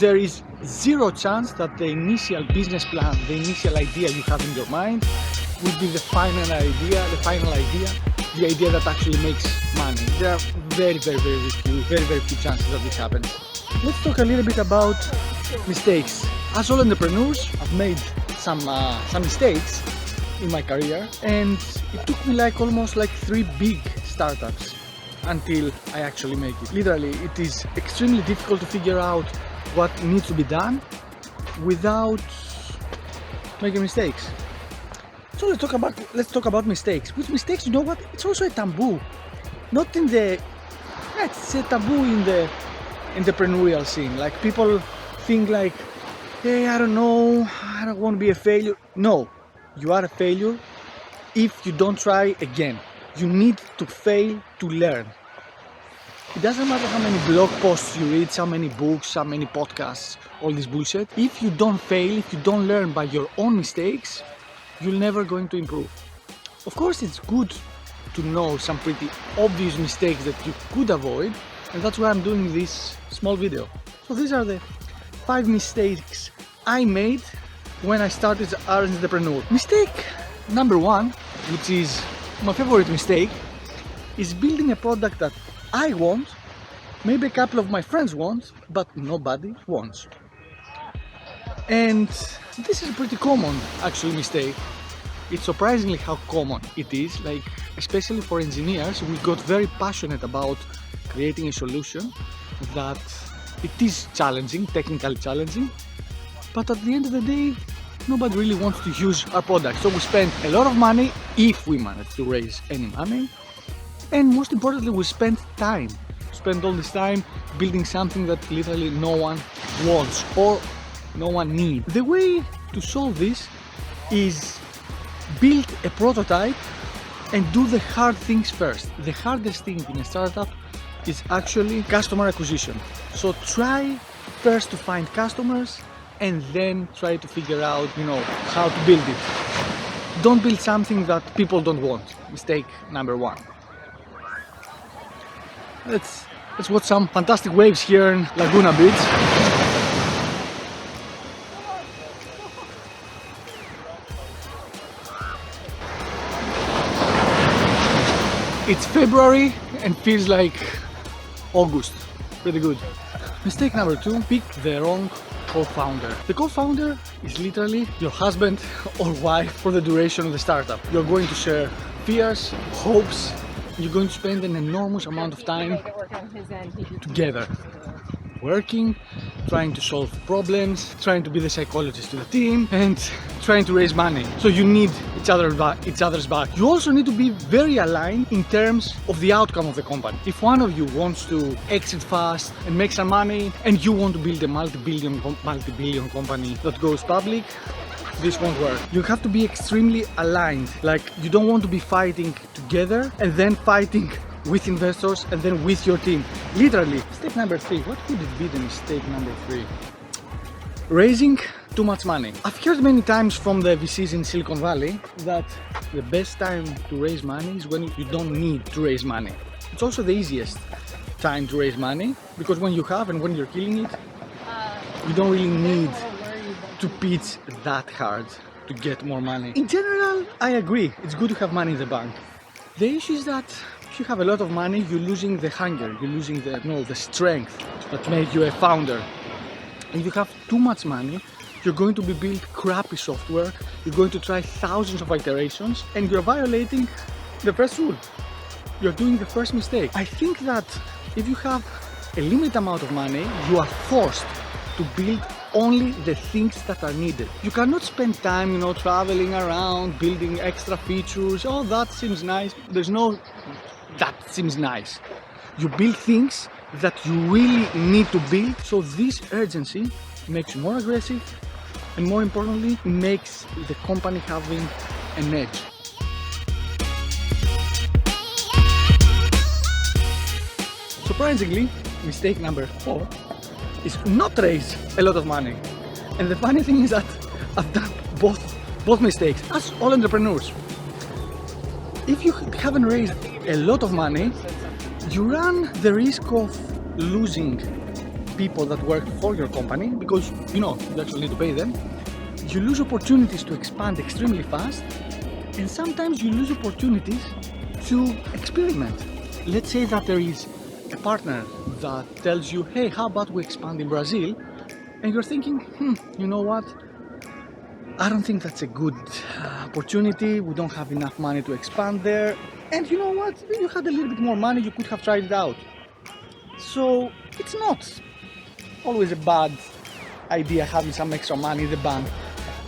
there is zero chance that the initial business plan, the initial idea you have in your mind will be the final idea, the idea that actually makes money. There are very few chances that this happens. Let's talk a little bit about mistakes. As all entrepreneurs, I've made some mistakes in my career, and it took me almost 3 big startups until I actually make it. Literally, it is extremely difficult to figure out what needs to be done without making mistakes. So let's talk about mistakes. With mistakes, you know what? It's also a taboo. It's a taboo in the entrepreneurial scene. Like, people think hey, I don't know, I don't want to be a failure. No, you are a failure if you don't try again. You need to fail to learn. It doesn't matter how many blog posts you read, how many books, how many podcasts, all this bullshit. If you don't fail, if you don't learn by your own mistakes, you're never going to improve. Of course, it's good to know some pretty obvious mistakes that you could avoid, and that's why I'm doing this small video. So these are the 5 mistakes I made when I started as an entrepreneur. Mistake number 1, which is my favorite mistake, is building a product that I want, maybe a couple of my friends want, but nobody wants. And this is a pretty common actually mistake. It's surprisingly how common it is, especially for engineers. We got very passionate about creating a solution that it is challenging, technically challenging, but at the end of the day, nobody really wants to use our product. So we spend a lot of money, if we manage to raise any money, and most importantly, we spend all this time building something that literally no one wants or no one needs. The way to solve this is build a prototype and do the hard things first. The hardest thing in a startup is actually customer acquisition. So try first to find customers and then try to figure out, how to build it. Don't build something that people don't want. Mistake number 1. Let's watch some fantastic waves here in Laguna Beach. It's February and feels like August. Pretty good. Mistake number 2, pick the wrong co-founder. The co-founder is literally your husband or wife for the duration of the startup. You're going to share fears, hopes. You're going to spend an enormous amount of time together, working, trying to solve problems, trying to be the psychologist to the team, and trying to raise money. So you need each other's back. You also need to be very aligned in terms of the outcome of the company. If one of you wants to exit fast and make some money, and you want to build a multi-billion company that goes public, this won't work. You have to be extremely aligned. You don't want to be fighting together and then fighting with investors and then with your team. Literally. Mistake number 3. What could it be, the mistake number 3? Raising too much money. I've heard many times from the VCs in Silicon Valley that the best time to raise money is when you don't need to raise money. It's also the easiest time to raise money, because when you have and when you're killing it, you don't really need to pitch that hard to get more money. In general, I agree. It's good to have money in the bank. The issue is that if you have a lot of money, you're losing the hunger, you're losing the strength that made you a founder. If you have too much money, you're going to be build crappy software, you're going to try thousands of iterations, and you're violating the first rule. You're doing the first mistake. I think that if you have a limited amount of money, you are forced to build only the things that are needed. You cannot spend time, traveling around, building extra features. Oh, that seems nice. There's no that seems nice. You build things that you really need to build. So this urgency makes you more aggressive, and more importantly, makes the company having an edge. Surprisingly, mistake number 4 is not raise a lot of money. And the funny thing is that I've done both mistakes, as all entrepreneurs. If you haven't raised a lot of money, you run the risk of losing people that work for your company, because you actually need to pay them. You lose opportunities to expand extremely fast, and sometimes you lose opportunities to experiment. Let's say that there is a partner that tells you, hey, how about we expand in Brazil? And you're thinking, you know what? I don't think that's a good opportunity. We don't have enough money to expand there. And you know what? If you had a little bit more money, you could have tried it out. So it's not always a bad idea having some extra money in the bank.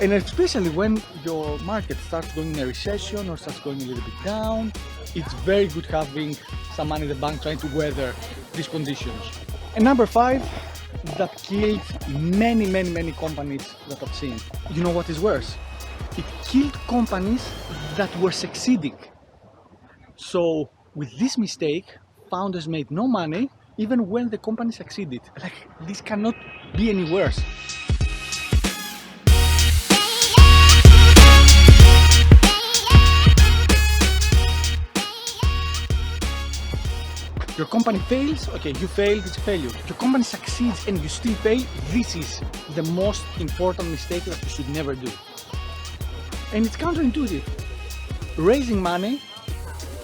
And especially when your market starts going in a recession or starts going a little bit down, it's very good having some money in the bank trying to weather these conditions. And number 5, that killed many companies that I've seen. You know what is worse? It killed companies that were succeeding. So with this mistake, founders made no money even when the company succeeded. Like, this cannot be any worse. Your company fails, okay, you failed, it's a failure. Your company succeeds and you still fail, this is the most important mistake that you should never do. And it's counterintuitive. Raising money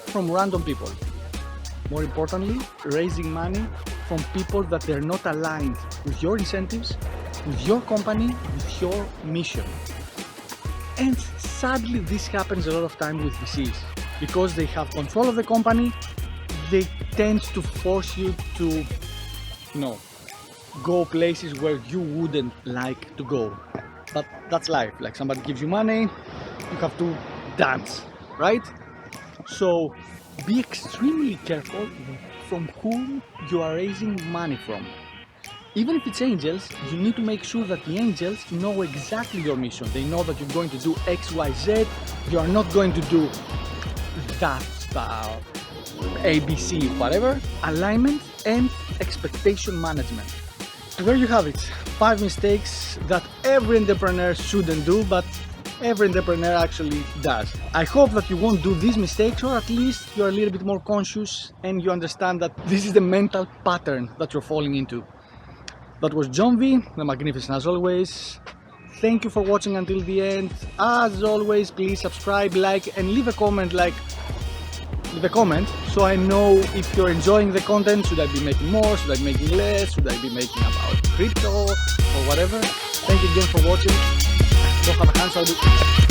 from random people. More importantly, raising money from people that they're not aligned with your incentives, with your company, with your mission. And sadly, this happens a lot of time with VCs. Because they have control of the company, they tend to force you to, go places where you wouldn't like to go. But that's life. Like, somebody gives you money, you have to dance, right? So be extremely careful from whom you are raising money from. Even if it's angels, you need to make sure that the angels know exactly your mission. They know that you're going to do X, Y, Z. You are not going to do that ABC, whatever. Alignment and expectation management. So there you have it. 5 mistakes that every entrepreneur shouldn't do, but every entrepreneur actually does. I hope that you won't do these mistakes, or at least you're a little bit more conscious and you understand that this is the mental pattern that you're falling into. That was Jon V, the Magnificent as always. Thank you for watching until the end. As always, please subscribe, like, and leave a comment. Leave a comment so I know if you're enjoying the content. Should I be making more? Should I be making less? Should I be making about crypto or whatever? Thank you again for watching. Don't have a hand, so I'll do